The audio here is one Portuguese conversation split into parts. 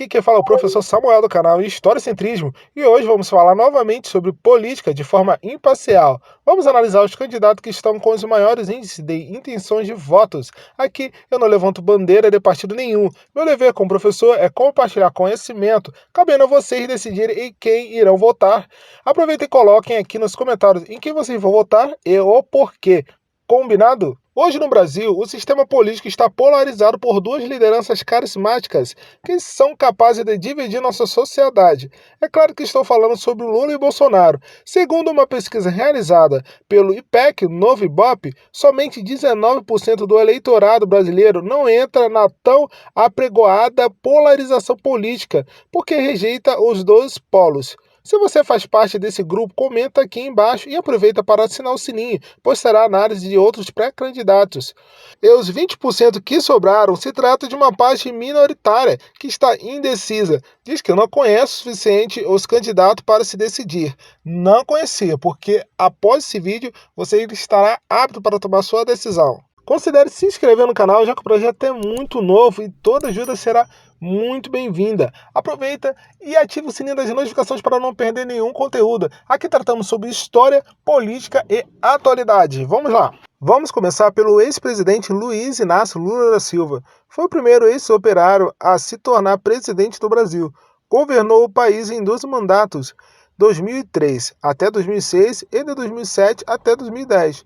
Aqui quem fala é o professor Samuel do canal Historicentrismo e hoje vamos falar novamente sobre política de forma imparcial. Vamos analisar os candidatos que estão com os maiores índices de intenções de votos. Aqui eu não levanto bandeira de partido nenhum. Meu dever como professor é compartilhar conhecimento, cabendo a vocês decidirem em quem irão votar. Aproveitem e coloquem aqui nos comentários em quem vocês vão votar e o porquê. Combinado? Hoje no Brasil, o sistema político está polarizado por duas lideranças carismáticas que são capazes de dividir nossa sociedade. É claro que estou falando sobre Lula e Bolsonaro. Segundo uma pesquisa realizada pelo IPEC, Novo Ibope, somente 19% do eleitorado brasileiro não entra na tão apregoada polarização política, porque rejeita os dois polos. Se você faz parte desse grupo, comenta aqui embaixo e aproveita para assinar o sininho, pois será análise de outros pré-candidatos. E os 20% que sobraram se trata de uma parte minoritária que está indecisa. Diz que não conhece o suficiente os candidatos para se decidir. Não conhecia, porque após esse vídeo você estará apto para tomar sua decisão. Considere se inscrever no canal, já que o projeto é muito novo e toda ajuda será muito bem-vinda. Aproveita e ativa o sininho das notificações para não perder nenhum conteúdo. Aqui tratamos sobre história, política e atualidade. Vamos lá! Vamos começar pelo ex-presidente Luiz Inácio Lula da Silva. Foi o primeiro ex-operário a se tornar presidente do Brasil. Governou o país em 2 mandatos, 2003 até 2006 e de 2007 até 2010.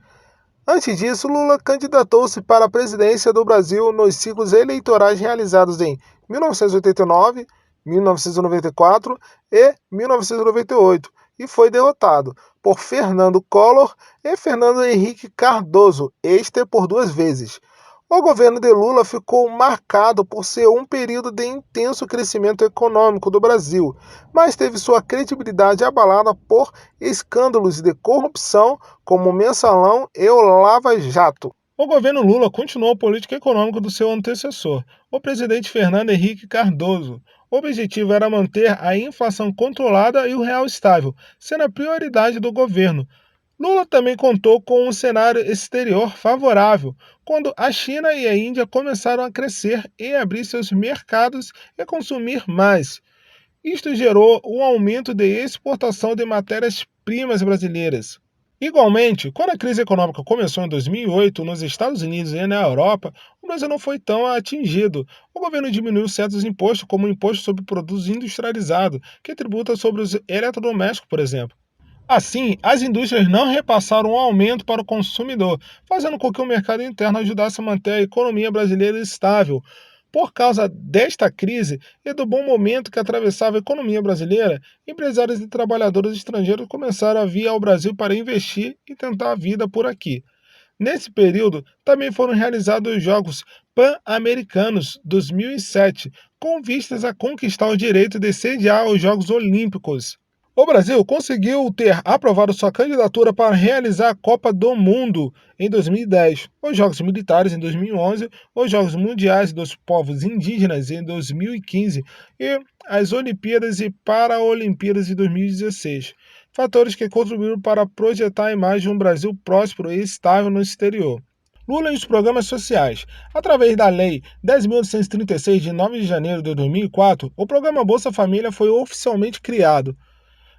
Antes disso, Lula candidatou-se para a presidência do Brasil nos ciclos eleitorais realizados em 1989, 1994 e 1998 e foi derrotado por Fernando Collor e Fernando Henrique Cardoso, este por 2 vezes. O governo de Lula ficou marcado por ser um período de intenso crescimento econômico do Brasil, mas teve sua credibilidade abalada por escândalos de corrupção como o Mensalão e o Lava Jato. O governo Lula continuou a política econômica do seu antecessor, o presidente Fernando Henrique Cardoso. O objetivo era manter a inflação controlada e o real estável, sendo a prioridade do governo. Lula também contou com um cenário exterior favorável, quando a China e a Índia começaram a crescer e abrir seus mercados e consumir mais. Isto gerou um aumento de exportação de matérias-primas brasileiras. Igualmente, quando a crise econômica começou em 2008 nos Estados Unidos e na Europa, o Brasil não foi tão atingido. O governo diminuiu certos impostos, como o imposto sobre produtos industrializados, que tributa sobre os eletrodomésticos, por exemplo. Assim, as indústrias não repassaram um aumento para o consumidor, fazendo com que o mercado interno ajudasse a manter a economia brasileira estável. Por causa desta crise e do bom momento que atravessava a economia brasileira, empresários e trabalhadores estrangeiros começaram a vir ao Brasil para investir e tentar a vida por aqui. Nesse período, também foram realizados os Jogos Pan-Americanos 2007, com vistas a conquistar o direito de sediar os Jogos Olímpicos. O Brasil conseguiu ter aprovado sua candidatura para realizar a Copa do Mundo em 2010, os Jogos Militares em 2011, os Jogos Mundiais dos Povos Indígenas em 2015 e as Olimpíadas e Paralimpíadas de 2016. Fatores que contribuíram para projetar a imagem de um Brasil próspero e estável no exterior. Lula e os programas sociais. Através da Lei 10.836, de 9 de janeiro de 2004, o programa Bolsa Família foi oficialmente criado.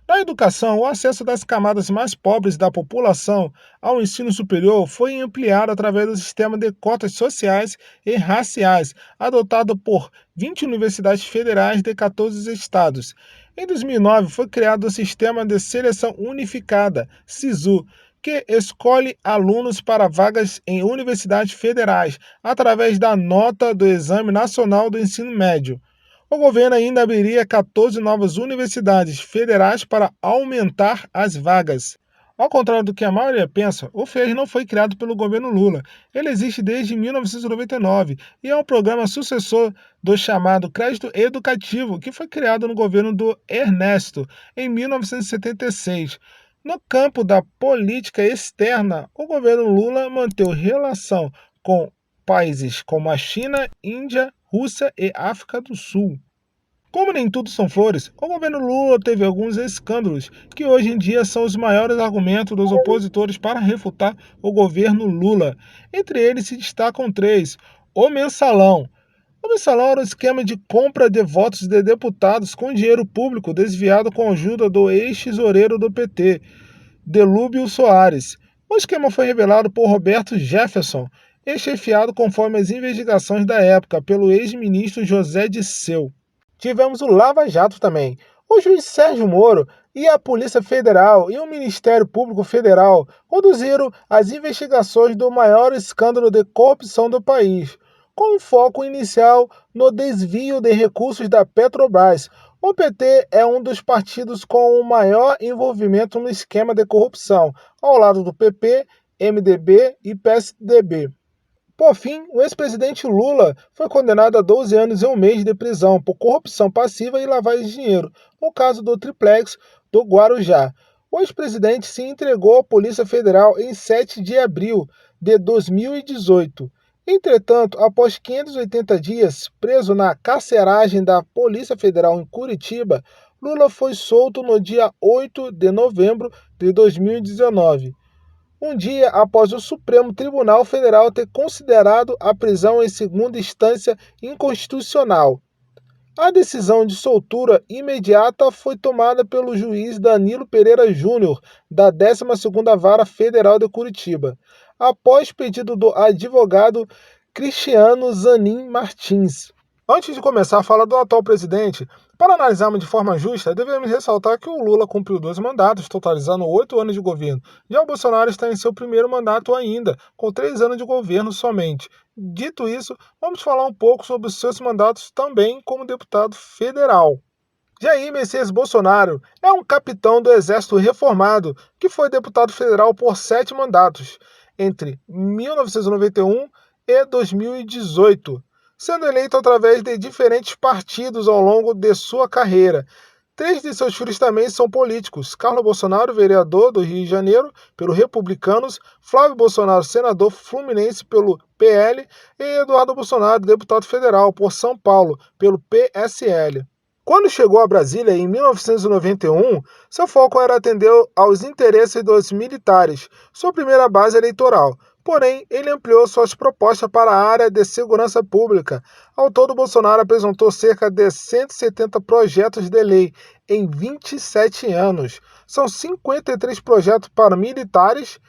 Na educação, o acesso das camadas mais pobres da população ao ensino superior foi ampliado através do sistema de cotas sociais e raciais, adotado por 20 universidades federais de 14 estados. Em 2009, foi criado o Sistema de Seleção Unificada, SISU, que escolhe alunos para vagas em universidades federais, através da nota do Exame Nacional do Ensino Médio. O governo ainda abriria 14 novas universidades federais para aumentar as vagas. Ao contrário do que a maioria pensa, o FIES não foi criado pelo governo Lula. Ele existe desde 1999 e é um programa sucessor do chamado Crédito Educativo, que foi criado no governo do Ernesto, em 1976. No campo da política externa, o governo Lula manteve relação com países como a China, Índia, Rússia e África do Sul. Como nem tudo são flores, o governo Lula teve alguns escândalos que hoje em dia são os maiores argumentos dos opositores para refutar o governo Lula. Entre eles se destacam 3: o Mensalão. Vamos instalar um esquema de compra de votos de deputados com dinheiro público desviado com a ajuda do ex-tesoureiro do PT, Delúbio Soares. O esquema foi revelado por Roberto Jefferson e chefiado conforme as investigações da época pelo ex-ministro José Disseu. Tivemos o Lava Jato também. O juiz Sérgio Moro e a Polícia Federal e o Ministério Público Federal conduziram as investigações do maior escândalo de corrupção do país, com foco inicial no desvio de recursos da Petrobras. O PT é um dos partidos com o maior envolvimento no esquema de corrupção, ao lado do PP, MDB e PSDB. Por fim, o ex-presidente Lula foi condenado a 12 anos e um mês de prisão por corrupção passiva e lavagem de dinheiro, no caso do triplex do Guarujá. O ex-presidente se entregou à Polícia Federal em 7 de abril de 2018. Entretanto, após 580 dias preso na carceragem da Polícia Federal em Curitiba, Lula foi solto no dia 8 de novembro de 2019, um dia após o Supremo Tribunal Federal ter considerado a prisão em segunda instância inconstitucional. A decisão de soltura imediata foi tomada pelo juiz Danilo Pereira Júnior, da 12ª Vara Federal de Curitiba, após pedido do advogado Cristiano Zanin Martins. Antes de começar a fala do atual presidente, para analisarmos de forma justa, devemos ressaltar que o Lula cumpriu 2 mandatos, totalizando 8 anos de governo. Já o Bolsonaro está em seu primeiro mandato ainda, com 3 anos de governo somente. Dito isso, vamos falar um pouco sobre os seus mandatos também como deputado federal. Jair Messias Bolsonaro é um capitão do Exército Reformado que foi deputado federal por 7 mandatos, entre 1991 e 2018, sendo eleito através de diferentes partidos ao longo de sua carreira. 3 de seus filhos também são políticos: Carlos Bolsonaro, vereador do Rio de Janeiro pelo Republicanos, Flávio Bolsonaro, senador fluminense pelo PL, e Eduardo Bolsonaro, deputado federal por São Paulo pelo PSL. Quando chegou a Brasília em 1991, seu foco era atender aos interesses dos militares, sua primeira base eleitoral. Porém, ele ampliou suas propostas para a área de segurança pública. Ao todo, Bolsonaro apresentou cerca de 170 projetos de lei em 27 anos. São 53 projetos para militares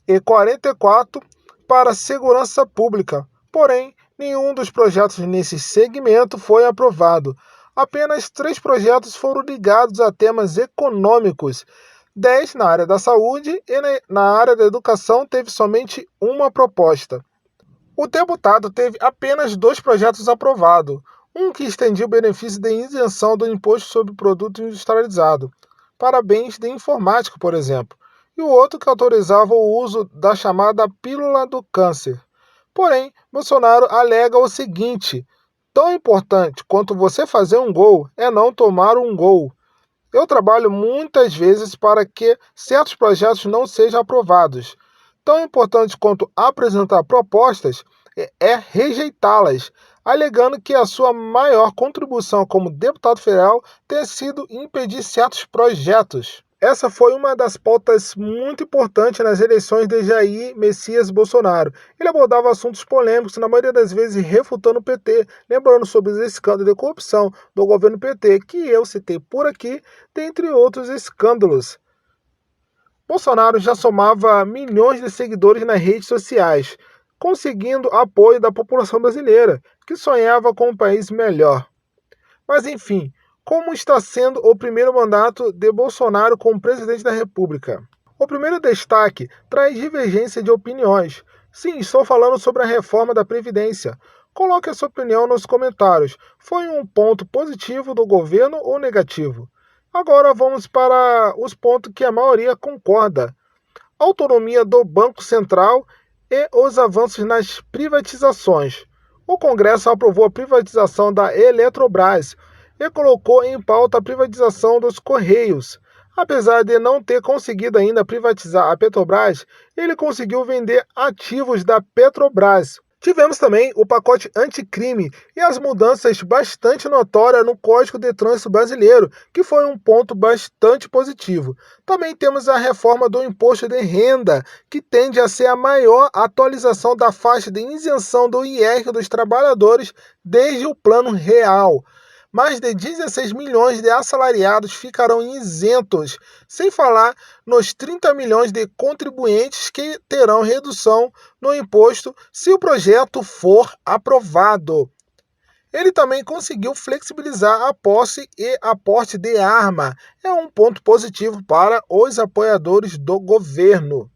e 44 para segurança pública. Porém, nenhum dos projetos nesse segmento foi aprovado. Apenas 3 projetos foram ligados a temas econômicos. 10 na área da saúde e na área da educação teve somente uma proposta. O deputado teve apenas 2 projetos aprovados, um que estendia o benefício de isenção do imposto sobre produto industrializado, para bens de informática, por exemplo, e o outro que autorizava o uso da chamada pílula do câncer. Porém, Bolsonaro alega o seguinte: tão importante quanto você fazer um gol é não tomar um gol. Eu trabalho muitas vezes para que certos projetos não sejam aprovados. Tão importante quanto apresentar propostas é rejeitá-las, alegando que a sua maior contribuição como deputado federal tenha sido impedir certos projetos. Essa foi uma das pautas muito importantes nas eleições de Jair Messias Bolsonaro. Ele abordava assuntos polêmicos, na maioria das vezes refutando o PT, lembrando sobre os escândalos de corrupção do governo PT, que eu citei por aqui, dentre outros escândalos. Bolsonaro já somava milhões de seguidores nas redes sociais, conseguindo apoio da população brasileira, que sonhava com um país melhor. Mas enfim, como está sendo o primeiro mandato de Bolsonaro como presidente da República? O primeiro destaque traz divergência de opiniões. Sim, estou falando sobre a reforma da Previdência. Coloque a sua opinião nos comentários. Foi um ponto positivo do governo ou negativo? Agora vamos para os pontos que a maioria concorda: autonomia do Banco Central e os avanços nas privatizações. O Congresso aprovou a privatização da Eletrobras e colocou em pauta a privatização dos Correios. Apesar de não ter conseguido ainda privatizar a Petrobras, ele conseguiu vender ativos da Petrobras. Tivemos também o pacote anticrime e as mudanças bastante notórias no Código de Trânsito Brasileiro, que foi um ponto bastante positivo. Também temos a reforma do imposto de renda, que tende a ser a maior atualização da faixa de isenção do IR dos trabalhadores desde o Plano Real. Mais de 16 milhões de assalariados ficarão isentos, sem falar nos 30 milhões de contribuintes que terão redução no imposto se o projeto for aprovado. Ele também conseguiu flexibilizar a posse e aporte de arma. É um ponto positivo para os apoiadores do governo.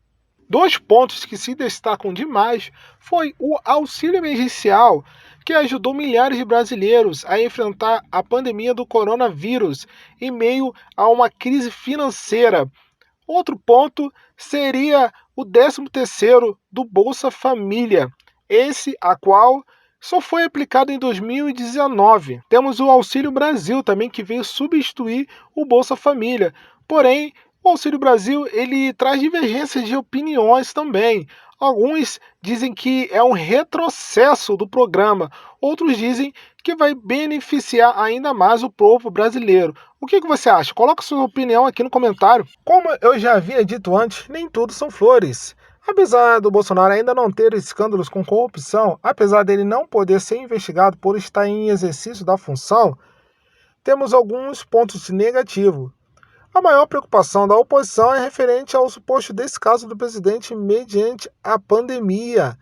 Dois pontos que se destacam demais foi o auxílio emergencial, que ajudou milhares de brasileiros a enfrentar a pandemia do coronavírus em meio a uma crise financeira. Outro ponto seria o 13º do Bolsa Família, esse a qual só foi aplicado em 2019. Temos o Auxílio Brasil também, que veio substituir o Bolsa Família. Porém, o Auxílio Brasil ele traz divergências de opiniões também. Alguns dizem que é um retrocesso do programa, outros dizem que vai beneficiar ainda mais o povo brasileiro. O que você acha? Coloque sua opinião aqui no comentário. Como eu já havia dito antes, nem tudo são flores. Apesar do Bolsonaro ainda não ter escândalos com corrupção, apesar dele não poder ser investigado por estar em exercício da função, temos alguns pontos negativos. A maior preocupação da oposição é referente ao suposto descaso do presidente mediante a pandemia.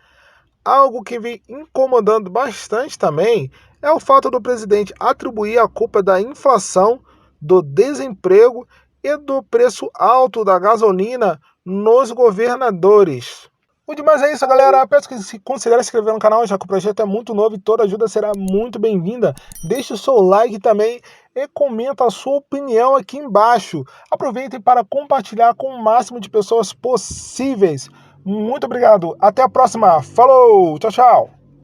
Algo que vem incomodando bastante também é o fato do presidente atribuir a culpa da inflação, do desemprego e do preço alto da gasolina nos governadores. O demais é isso, galera. Peço que se considere se inscrever no canal, já que o projeto é muito novo e toda ajuda será muito bem-vinda. Deixe o seu like também e comenta a sua opinião aqui embaixo. Aproveitem para compartilhar com o máximo de pessoas possíveis. Muito obrigado. Até a próxima. Falou. Tchau, tchau.